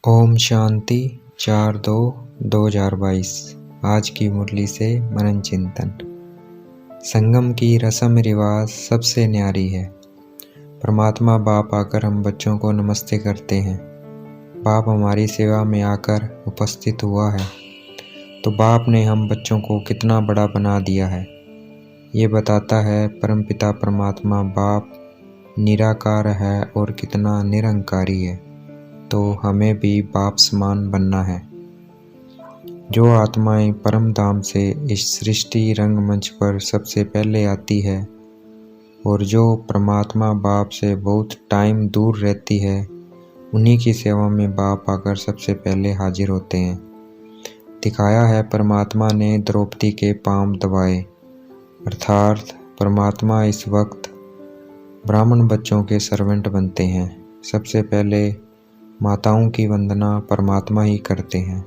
ओम शांति 4/2/2022। आज की मुरली से मनन चिंतन। संगम की रस्म रिवाज सबसे न्यारी है। परमात्मा बाप आकर हम बच्चों को नमस्ते करते हैं। बाप हमारी सेवा में आकर उपस्थित हुआ है, तो बाप ने हम बच्चों को कितना बड़ा बना दिया है। ये बताता है परमपिता परमात्मा बाप निराकार है और कितना निरंकारी है। तो हमें भी बाप समान बनना है। जो आत्माएं परम धाम से इस सृष्टि रंगमंच पर सबसे पहले आती है और जो परमात्मा बाप से बहुत टाइम दूर रहती है, उन्हीं की सेवा में बाप आकर सबसे पहले हाजिर होते हैं। दिखाया है परमात्मा ने द्रौपदी के पांव दबाए, अर्थात परमात्मा इस वक्त ब्राह्मण बच्चों के सर्वेंट बनते हैं। सबसे पहले माताओं की वंदना परमात्मा ही करते हैं।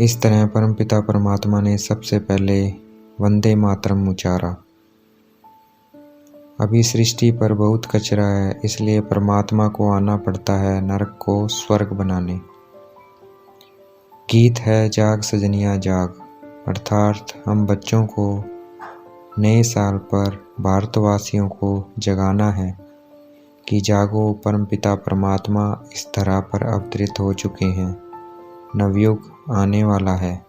इस तरह परमपिता परमात्मा ने सबसे पहले वंदे मातरम उचारा। अभी सृष्टि पर बहुत कचरा है, इसलिए परमात्मा को आना पड़ता है नरक को स्वर्ग बनाने। गीत है जाग सजनिया जाग, अर्थात हम बच्चों को नए साल पर भारतवासियों को जगाना है कि जागो, परमपिता परमात्मा इस धरा पर अवतरित हो चुके हैं। नवयुग आने वाला है।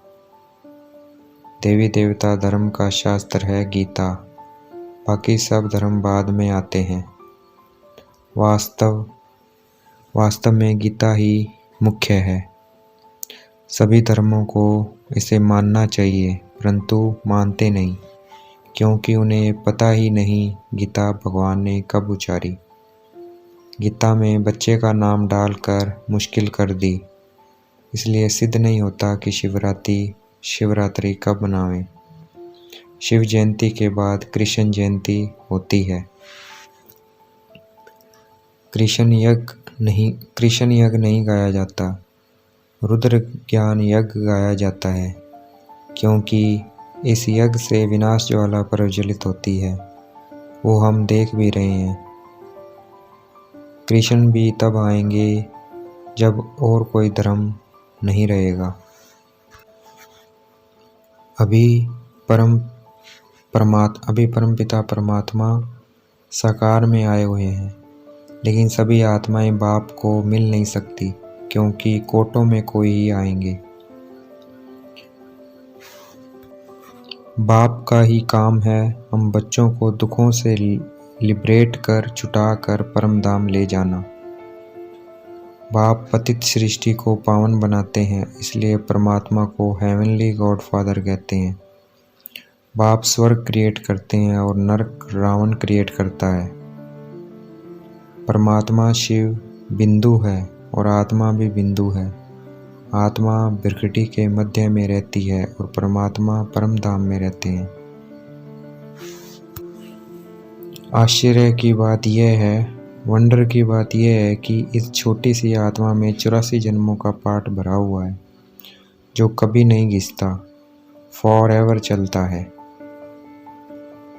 देवी देवता धर्म का शास्त्र है गीता, बाकी सब धर्म बाद में आते हैं। वास्तव में गीता ही मुख्य है। सभी धर्मों को इसे मानना चाहिए, परंतु मानते नहीं, क्योंकि उन्हें पता ही नहीं गीता भगवान ने कब उचारी। गीता में बच्चे का नाम डालकर मुश्किल कर दी, इसलिए सिद्ध नहीं होता कि शिवरात्रि कब मनावें। शिव जयंती के बाद कृष्ण जयंती होती है। कृष्ण यज्ञ नहीं गाया जाता, रुद्र ज्ञान यज्ञ गाया जाता है, क्योंकि इस यज्ञ से विनाश ज्वाला प्रज्वलित होती है। वो हम देख भी रहे हैं। कृष्ण भी तब आएंगे जब और कोई धर्म नहीं रहेगा। अभी परमपिता परमात्मा साकार में आए हुए हैं, लेकिन सभी आत्माएं बाप को मिल नहीं सकती, क्योंकि कोटों में कोई ही आएंगे। बाप का ही काम है हम बच्चों को दुखों से लिबरेट कर छुटा कर परम धाम ले जाना। बाप पतित सृष्टि को पावन बनाते हैं, इसलिए परमात्मा को हेवनली गॉड फादर कहते हैं। बाप स्वर्ग क्रिएट करते हैं और नरक रावण क्रिएट करता है। परमात्मा शिव बिंदु है और आत्मा भी बिंदु है। आत्मा बिरकटी के मध्य में रहती है और परमात्मा परम धाम में रहते हैं। आश्चर्य की बात यह है, वंडर की बात यह है कि इस छोटी सी आत्मा में 84 जन्मों का पाठ भरा हुआ है, जो कभी नहीं घिसता, फॉर एवर चलता है।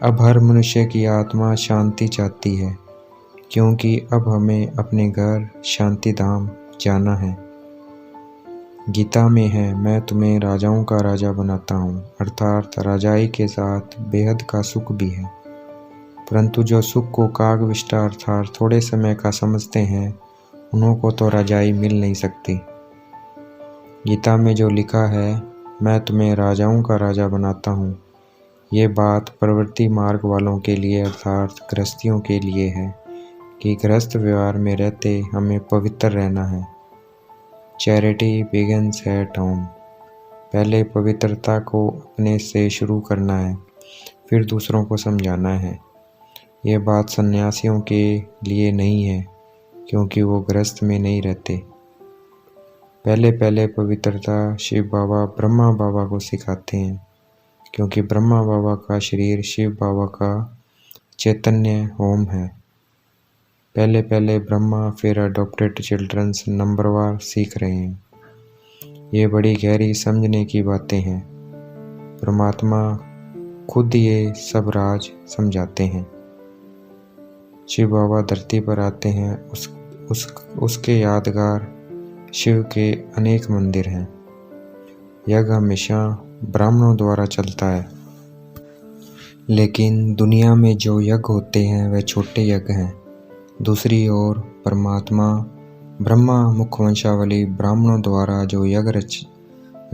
अब हर मनुष्य की आत्मा शांति चाहती है, क्योंकि अब हमें अपने घर शांति धाम जाना है। गीता में है, मैं तुम्हें राजाओं का राजा बनाता हूँ, अर्थात राजाई के साथ बेहद का सुख भी है। परंतु जो सुख को कागविष्टा अर्थात थोड़े समय का समझते हैं, उन्हों को तो राजाई मिल नहीं सकती। गीता में जो लिखा है, मैं तुम्हें राजाओं का राजा बनाता हूँ, ये बात प्रवृत्ति मार्ग वालों के लिए अर्थात गृहस्थियों के लिए है कि गृहस्थ व्यवहार में रहते हमें पवित्र रहना है। Charity begins at home. पहले पवित्रता को अपने से शुरू करना है, फिर दूसरों को समझाना है। ये बात सन्यासियों के लिए नहीं है, क्योंकि वो गृहस्थ में नहीं रहते। पहले पवित्रता शिव बाबा ब्रह्मा बाबा को सिखाते हैं, क्योंकि ब्रह्मा बाबा का शरीर शिव बाबा का चैतन्य होम है। पहले ब्रह्मा, फिर अडॉप्टेड चिल्ड्रंस नंबरवार सीख रहे हैं। ये बड़ी गहरी समझने की बातें हैं। परमात्मा खुद ये सब राज समझाते हैं। शिव बाबा धरती पर आते हैं, उसके यादगार शिव के अनेक मंदिर हैं। यज्ञ हमेशा ब्राह्मणों द्वारा चलता है, लेकिन दुनिया में जो यज्ञ होते हैं वह छोटे यज्ञ हैं। दूसरी ओर परमात्मा ब्रह्मा मुखवंशावली ब्राह्मणों द्वारा जो यज्ञ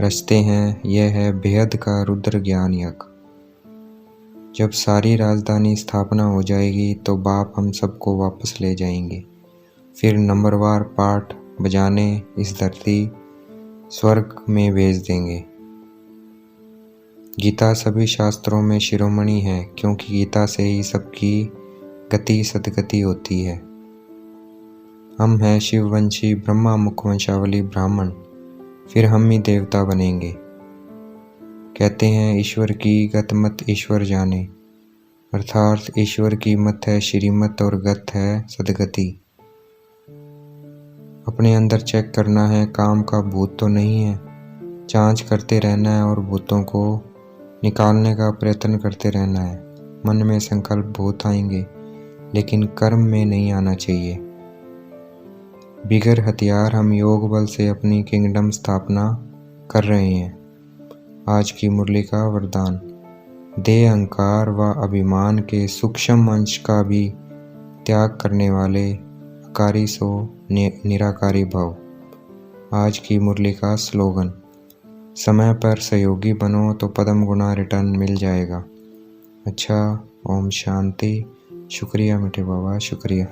रचते हैं, यह है बेहद का रुद्र ज्ञान यज्ञ। जब सारी राजधानी स्थापना हो जाएगी तो बाप हम सबको वापस ले जाएंगे। फिर नंबरवार पाठ बजाने इस धरती स्वर्ग में भेज देंगे। गीता सभी शास्त्रों में शिरोमणि है, क्योंकि गीता से ही सबकी गति सदगति होती है। हम हैं शिववंशी ब्रह्मा मुखवंशावली ब्राह्मण, फिर हम ही देवता बनेंगे। कहते हैं ईश्वर की गत मत ईश्वर जाने, अर्थात ईश्वर की मत है श्रीमत और गत है सदगति। अपने अंदर चेक करना है, काम का भूत तो नहीं है। जांच करते रहना है और भूतों को निकालने का प्रयत्न करते रहना है। मन में संकल्प बहुत आएंगे, लेकिन कर्म में नहीं आना चाहिए। बिगर हथियार हम योग बल से अपनी किंगडम स्थापना कर रहे हैं। आज की मुरली का वरदान, देह अहंकार व अभिमान के सूक्ष्म अंश का भी त्याग करने वाले अकारी सो निराकारी भव। आज की मुरली का स्लोगन, समय पर सहयोगी बनो तो पद्म गुना रिटर्न मिल जाएगा। अच्छा, ओम शांति। शुक्रिया मीठे बाबा, शुक्रिया।